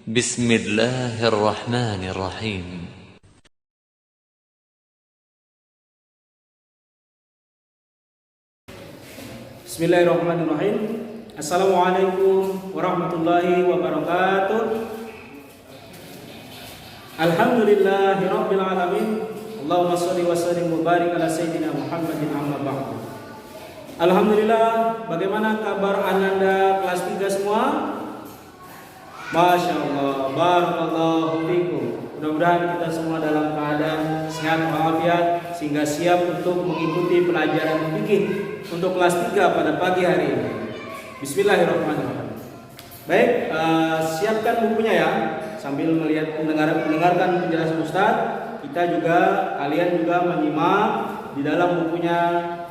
بسم الله الرحمن الرحيم. Bismillahirrahmanirrahim. Assalamualaikum warahmatullahi wabarakatuh. Alhamdulillahirabbil alamin. Allahumma shalli wa sallim wa barik ala sayyidina Muhammadin amma ba'du. Alhamdulillah, bagaimana kabar Ananda kelas 3 semua? Masya Allah, barakallahu fikum. Mudah-mudahan kita semua dalam keadaan sehat walafiat sehingga siap untuk mengikuti pelajaran fikih untuk kelas 3 pada pagi hari ini. Bismillahirrahmanirrahim. Baik, siapkan bukunya ya. Sambil mendengarkan penjelasan Ustaz, kalian juga menyimak di dalam bukunya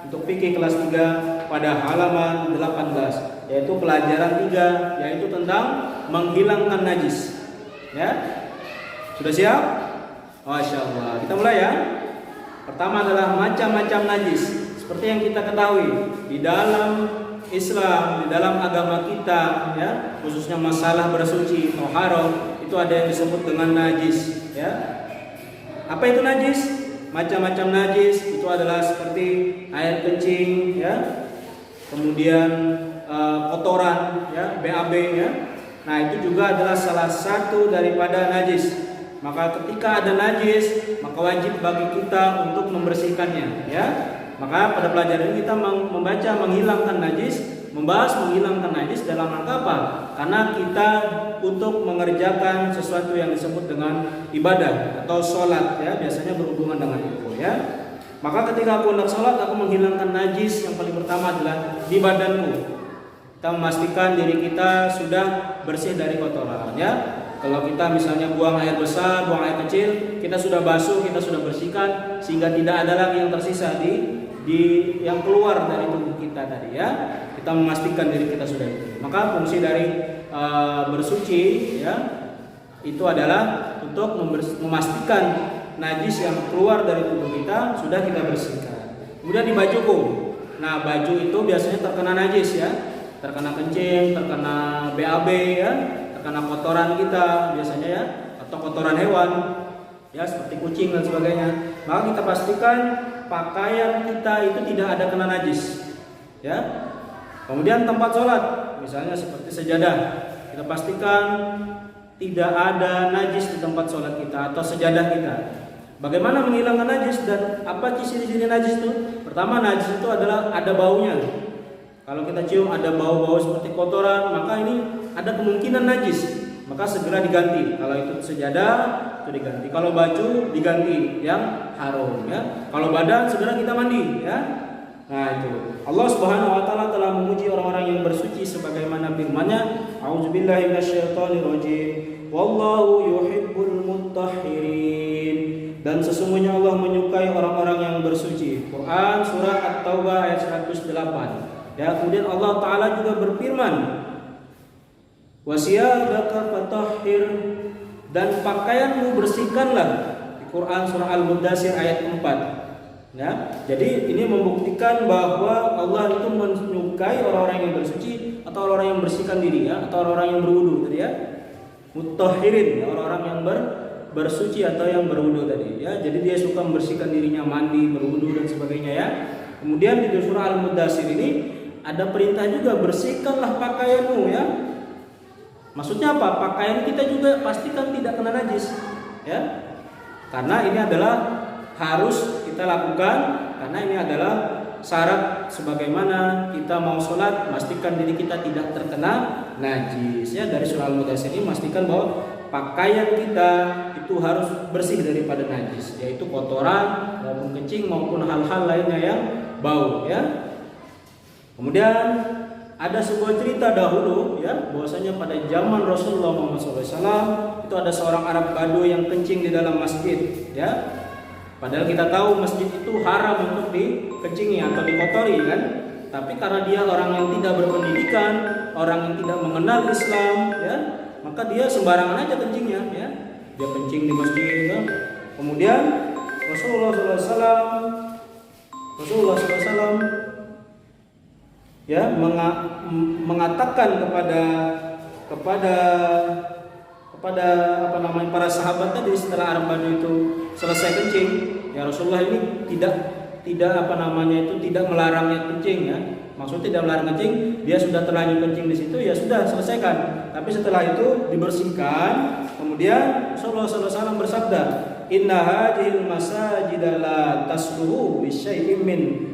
untuk fikih kelas 3 pada halaman 18, yaitu pelajaran 3, yaitu tentang menghilangkan najis. Ya, sudah siap? Masya Allah. Kita mulai ya. Pertama adalah macam-macam najis. Seperti yang kita ketahui di dalam Islam, di dalam agama kita, ya, khususnya masalah bersuci, toharoh, itu ada yang disebut dengan najis. Ya, apa itu najis? Macam-macam najis itu adalah seperti air kencing, ya, kemudian kotoran, ya, BAB, ya. Nah, itu juga adalah salah satu daripada najis. Maka ketika ada najis, maka wajib bagi kita untuk membersihkannya, ya. Maka pada pelajaran ini kita membaca menghilangkan najis, membahas menghilangkan najis dalam rangka apa? Karena kita untuk mengerjakan sesuatu yang disebut dengan ibadah atau sholat, ya, biasanya berhubungan dengan itu, ya. Maka ketika aku hendak sholat, aku menghilangkan najis. Yang paling pertama adalah di badanku. Kita memastikan diri kita sudah bersih dari kotoran, ya. Kalau kita misalnya buang air besar, buang air kecil, kita sudah basuh, kita sudah bersihkan sehingga tidak ada lagi yang tersisa di yang keluar dari tubuh kita tadi, ya. Kita memastikan diri kita sudah bersih. Maka fungsi dari bersuci, ya, itu adalah untuk memastikan najis yang keluar dari tubuh kita sudah kita bersihkan. Kemudian di bajuku. Nah, baju itu biasanya terkena najis, ya. Terkena kencing, terkena BAB, ya, terkena kotoran kita biasanya, ya, atau kotoran hewan, ya, seperti kucing dan sebagainya. Maka kita pastikan pakaian kita itu tidak ada kena najis, ya. Kemudian tempat sholat, misalnya seperti sejadah, kita pastikan tidak ada najis di tempat sholat kita atau sejadah kita. Bagaimana menghilangkan najis dan apa ciri-ciri najis itu? Pertama, najis itu adalah ada baunya. Kalau kita cium ada bau-bau seperti kotoran, maka ini ada kemungkinan najis. Maka segera diganti. Kalau itu sejadah, itu diganti. Kalau baju diganti yang harum, ya. Kalau badan segera kita mandi, ya. Nah, itu. Allah Subhanahu wa taala telah memuji orang-orang yang bersuci sebagaimana firman-Nya, "A'udzubillahi minasyaitonirrajim. Wallahu yuhibbul mutahhirin." Dan sesungguhnya Allah menyukai orang-orang yang bersuci. Quran surah At-Taubah ayat 108. Ya, kemudian Allah Ta'ala juga berfirman, "Wasiyabaka fatahhir," dan pakaianmu bersihkanlah. Di Quran surah Al-Mudaththir ayat 4. Ya, jadi ini membuktikan bahwa Allah itu menyukai orang-orang yang bersuci atau orang-orang yang bersihkan diri, ya, atau orang-orang yang berwudu tadi, ya. Mutahhirin, ya, orang-orang yang bersuci atau yang berwudu tadi, ya. Jadi dia suka membersihkan dirinya, mandi, berwudu dan sebagainya, ya. Kemudian di surah Al-Mudaththir ini ada perintah juga, bersihkanlah pakaianmu, ya. Maksudnya apa? Pakaian kita juga pastikan tidak kena najis, ya. Karena ini adalah harus kita lakukan, karena ini adalah syarat sebagaimana kita mau sholat, pastikan diri kita tidak terkena najis, ya. Dari surah Al-Mudaththir ini memastikan bahwa pakaian kita itu harus bersih daripada najis, yaitu kotoran maupun kencing maupun hal-hal lainnya yang bau, ya. Kemudian ada sebuah cerita dahulu, ya, bahwasanya pada zaman Rasulullah Muhammad SAW itu ada seorang Arab Badu yang kencing di dalam masjid, ya. Padahal kita tahu masjid itu haram untuk dikencingi atau dikotori, kan. Tapi karena dia orang yang tidak berpendidikan, orang yang tidak mengenal Islam, ya, maka dia sembarangan aja kencingnya, ya. Dia kencing di masjid, ya. Kemudian Rasulullah SAW ya mengatakan kepada kepada para sahabat tadi setelah Arab Badu itu selesai kencing, ya Rasulullah ini tidak melarangnya kencing ya. Maksudnya tidak melarang kencing, dia sudah terlanjur kencing di situ, ya sudah selesaikan. Tapi setelah itu dibersihkan, kemudian Rasulullah SAW bersabda, Inna hadhil masajid la tasluhu bisyai'in min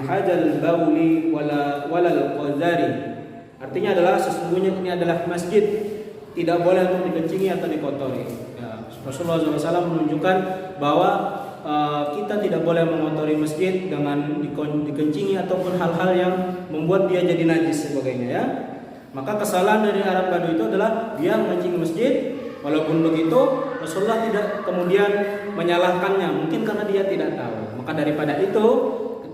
hajal bauli walal qadari. Artinya adalah sesungguhnya ini adalah masjid, tidak boleh untuk dikencingi atau dikotori. Ya, Rasulullah SAW menunjukkan bahwa kita tidak boleh mengotori masjid dengan dikencingi ataupun hal-hal yang membuat dia jadi najis sebagainya ya. Maka kesalahan dari Arab Badu itu adalah dia menkencing masjid. Walaupun begitu Rasulullah tidak kemudian menyalahkannya, mungkin karena dia tidak tahu. Maka daripada itu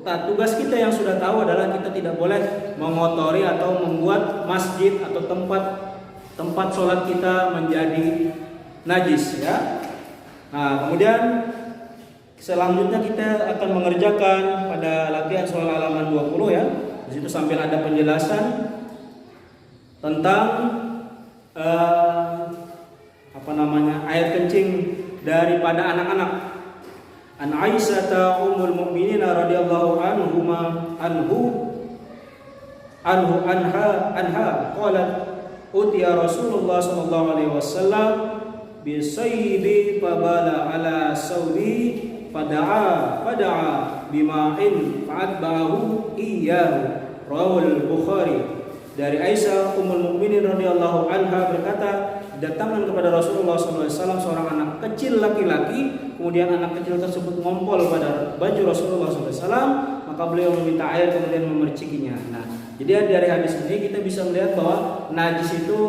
tugas kita yang sudah tahu adalah kita tidak boleh mengotori atau membuat masjid atau tempat sholat kita menjadi najis ya. Nah kemudian selanjutnya kita akan mengerjakan pada latihan soal halaman 20 ya. Di situ sambil ada penjelasan tentang air kencing daripada anak-anak. An Aisyah ummul mukminin radhiyallahu anha qalat utiya Rasulullah sallallahu alaihi wasallam bi sayyibi fabala ala sawi fada'a bima'in fa'atba'ahu iyyahu rawal Bukhari. Dari Aisyah ummul mukminin radhiyallahu anha berkata, datangkan kepada Rasulullah SAW seorang anak kecil laki-laki, kemudian anak kecil tersebut ngompol pada baju Rasulullah SAW, maka beliau meminta air kemudian memercikinya. Nah, jadi dari hadis ini kita bisa melihat bahwa najis itu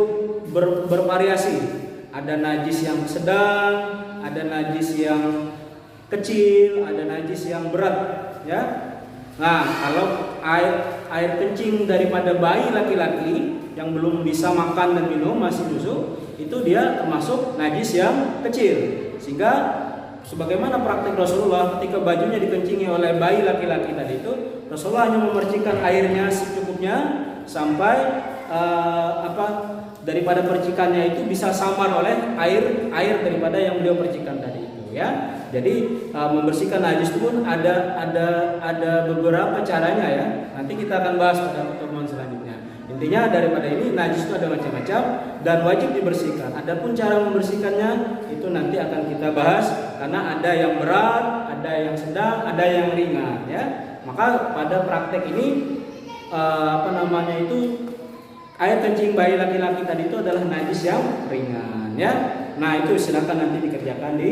bervariasi. Ada najis yang sedang, ada najis yang kecil, ada najis yang berat, ya. Nah, kalau air kencing daripada bayi laki-laki yang belum bisa makan dan minum masih susu, itu dia termasuk najis yang kecil. Sehingga sebagaimana praktik Rasulullah ketika bajunya dikencingi oleh bayi laki-laki tadi itu, Rasulullah hanya memercikan airnya secukupnya sampai daripada percikannya itu bisa samar oleh air daripada yang beliau percikan tadi itu ya. Jadi membersihkan najis itu pun ada beberapa caranya ya. Nanti kita akan bahas pada pertemuan selanjutnya. Intinya daripada ini najis itu ada macam-macam dan wajib dibersihkan. Adapun cara membersihkannya itu nanti akan kita bahas karena ada yang berat, ada yang sedang, ada yang ringan ya. Maka pada praktek ini air kencing bayi laki-laki tadi itu adalah najis yang ringan ya. Nah, itu silakan nanti dikerjakan di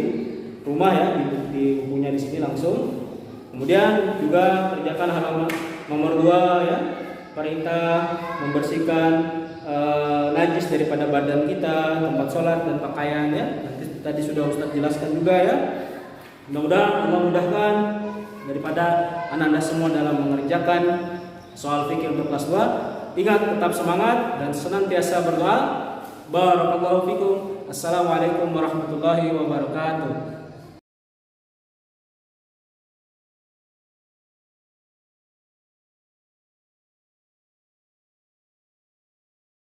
rumah ya, di bukunya di sini langsung. Kemudian juga kerjakan halaman nomor 2 ya, perintah membersihkan najis daripada badan kita, tempat sholat dan pakaian ya. Nanti tadi sudah Ustaz jelaskan juga ya. Mudah-mudahan Allah mudahkan daripada anak-anak semua dalam mengerjakan soal fikih untuk kelas 2. Ingat, tetap semangat dan senantiasa berdoa. Barakallahu fikum. Assalamualaikum warahmatullahi wabarakatuh.